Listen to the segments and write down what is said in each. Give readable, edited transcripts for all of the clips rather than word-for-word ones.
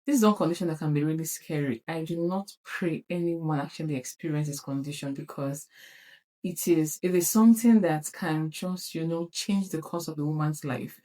This is one condition that can be really scary. I do not pray anyone actually experience this condition because it is something that can just, change the course of the woman's life.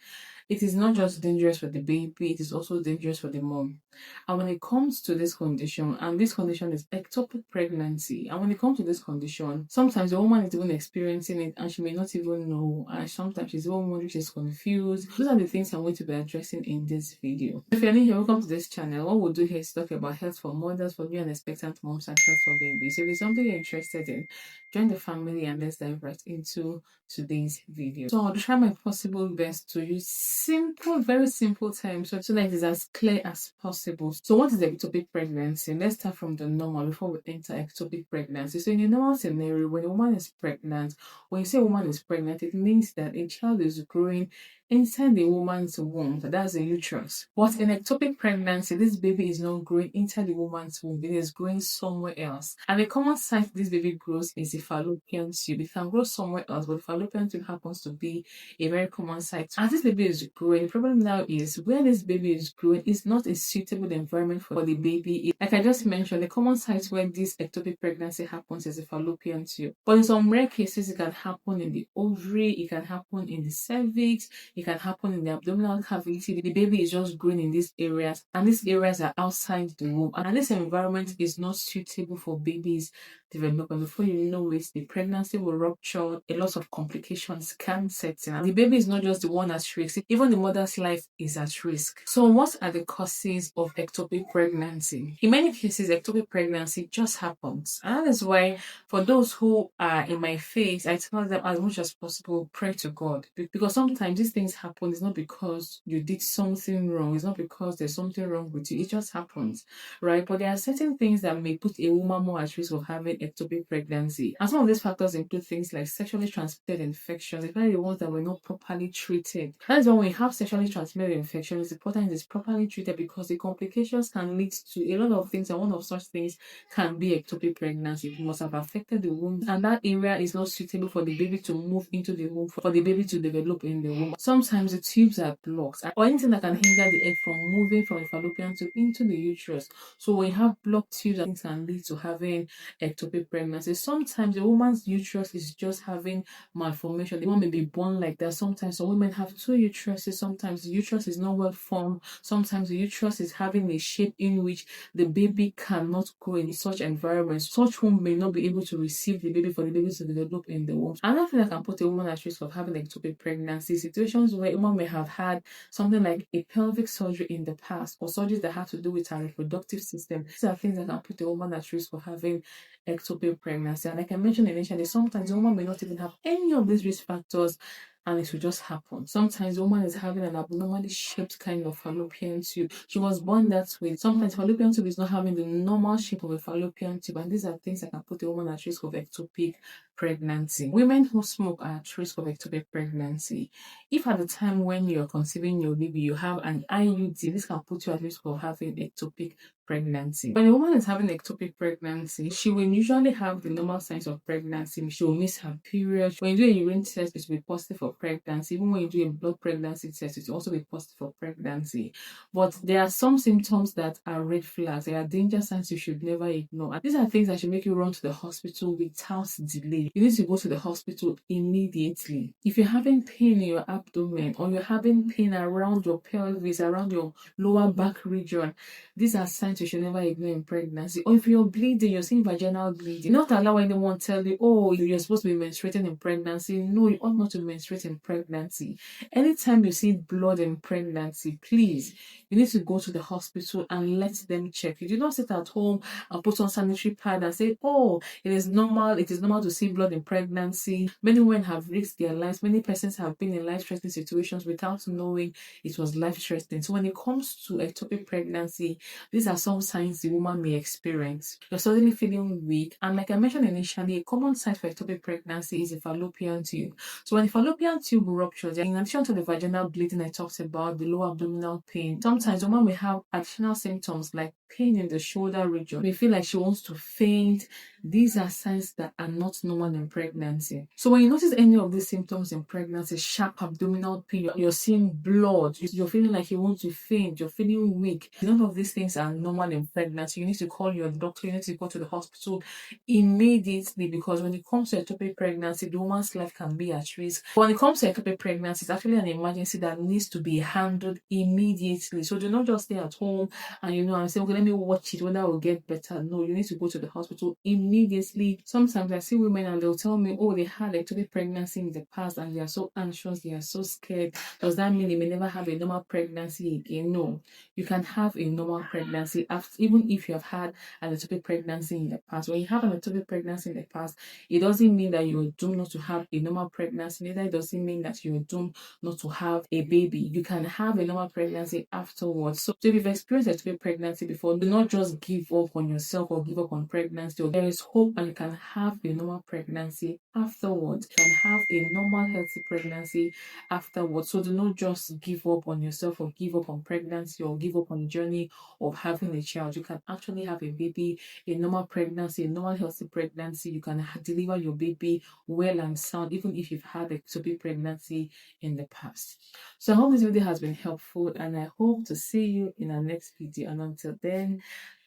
It is not just dangerous for the baby, it is also dangerous for the mom. And when it comes to this condition, and this condition is ectopic pregnancy, and when it comes to this condition, sometimes the woman is even experiencing it and she may not even know, and sometimes she's even wondering, she's confused. Those are the things I'm going to be addressing in this video. If you're new here, welcome to this channel. What we'll do here is talk about health for mothers, for new and expectant moms, and health for babies. So if it's something you're interested in, join the family and let's dive right into today's video. So I'll try my possible best to use simple, very simple terms so that it is as clear as possible. So what is ectopic pregnancy? Let's start from the normal before we enter ectopic pregnancy. So in a normal scenario, when a woman is pregnant, when you say a woman is pregnant, it means that a child is growing inside the woman's womb. That's the uterus. But in ectopic pregnancy, this baby is not growing inside the woman's womb. It is growing somewhere else. And the common site this baby grows is the fallopian tube. It can grow somewhere else, but the fallopian tube happens to be a very common site. As this baby is growing, the problem now is where this baby is growing is not a suitable environment for the baby. Like I just mentioned, the common site where this ectopic pregnancy happens is the fallopian tube. But in some rare cases, it can happen in the ovary, it can happen in the cervix, it can happen in the abdominal cavity. The baby is just growing in these areas, and these areas are outside the womb. And this environment is not suitable for babies' development. Before you know it, the pregnancy will rupture, a lot of complications can set in. And the baby is not just the one at risk, even the mother's life is at risk. So, what are the causes of ectopic pregnancy? In many cases, ectopic pregnancy just happens. And that is why, for those who are in my faith, I tell them as much as possible, pray to God. Because sometimes these things happen, it's not because you did something wrong, it's not because there's something wrong with you, it just happens, right? But there are certain things that may put a woman more at risk of having ectopic pregnancy. And some of these factors include things like sexually transmitted infections, especially the ones that were not properly treated. That is why when we have sexually transmitted infections, it's important it's properly treated because the complications can lead to a lot of things, and one of such things can be ectopic pregnancy. It must have affected the womb, and that area is not suitable for the baby to move into the womb, for the baby to develop in the womb. Sometimes the tubes are blocked, or anything that can hinder the egg from moving from the fallopian tube into the uterus. So when you have blocked tubes, things can lead to having ectopic pregnancy. Sometimes the woman's uterus is just having malformation. The woman may be born like that. Sometimes some women have two uteruses. Sometimes the uterus is not well formed. Sometimes the uterus is having a shape in which the baby cannot grow in such environments. Such womb may not be able to receive the baby for the baby to develop in the womb. Another thing that can put a woman at risk of having ectopic pregnancy is situations where a woman may have had something like a pelvic surgery in the past, or surgeries that have to do with her reproductive system. These are things that can put a woman at risk of having ectopic pregnancy. And like I mentioned initially, sometimes a woman may not even have any of these risk factors, and it will just happen. Sometimes the woman is having an abnormally shaped kind of fallopian tube. She was born that way. Sometimes fallopian tube is not having the normal shape of a fallopian tube, and these are things that can put a woman at risk of ectopic pregnancy. Women who smoke are at risk of ectopic pregnancy. If at the time when you're conceiving your baby you have an IUD, this can put you at risk of having ectopic pregnancy. When a woman is having ectopic pregnancy, she will usually have the normal signs of pregnancy. She will miss her period. When you do a urine test, it will be positive for pregnancy. Even when you do a blood pregnancy test, it will also be positive for pregnancy. But there are some symptoms that are red flags. There are danger signs you should never ignore. And these are things that should make you run to the hospital without delay. You need to go to the hospital immediately. If you're having pain in your abdomen, or you're having pain around your pelvis, around your lower back region, these are signs you should never ignore in pregnancy. Or if you're bleeding, you're seeing vaginal bleeding, not allow anyone tell you, oh, you're supposed to be menstruating in pregnancy. No, you ought not to menstruate in pregnancy. Anytime you see blood in pregnancy, please, you need to go to the hospital and let them check. You do not sit at home and put on sanitary pad and say, oh, it is normal to see blood in pregnancy. Many women have risked their lives. Many persons have been in life-threatening situations without knowing it was life-threatening. So when it comes to ectopic pregnancy, these are some signs the woman may experience. You're suddenly feeling weak, and like I mentioned initially, a common sign for ectopic pregnancy is a fallopian tube. So when the fallopian tube ruptures, in addition to the vaginal bleeding I talked about, the lower abdominal pain, sometimes the woman may have additional symptoms like pain in the shoulder region. You may feel like she wants to faint. These are signs that are not normal in pregnancy. So when you notice any of these symptoms in pregnancy, sharp abdominal pain, you're seeing blood, you're feeling like you want to faint, you're feeling weak, none of these things are normal in pregnancy. You need to call your doctor, you need to go to the hospital immediately, because when it comes to ectopic pregnancy, the woman's life can be at risk. When it comes to ectopic pregnancy, it's actually an emergency that needs to be handled immediately. So do not just stay at home and say, okay, let me watch it, whether I will get better. No, you need to go to the hospital immediately. Sometimes I see women and they'll tell me, oh, they had ectopic pregnancy in the past and they are so anxious, they are so scared. Does that mean they may never have a normal pregnancy again? No, you can have a normal pregnancy after, even if you have had an ectopic pregnancy in the past. When you have an ectopic pregnancy in the past, it doesn't mean that you're doomed not to have a normal pregnancy. Neither it doesn't mean that you're doomed not to have a baby. You can have a normal pregnancy afterwards. So if you've experienced ectopic pregnancy before, do not just give up on yourself or give up on pregnancy. There is hope, and you can have a normal pregnancy afterwards. You can have a normal healthy pregnancy afterwards. So do not just give up on yourself or give up on pregnancy or give up on the journey of having a child. You can actually have a baby, a normal pregnancy, a normal healthy pregnancy. You can deliver your baby well and sound, even if you've had ectopic pregnancy in the past. So I hope this video has been helpful, and I hope to see you in our next video. And until then,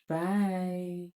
bye.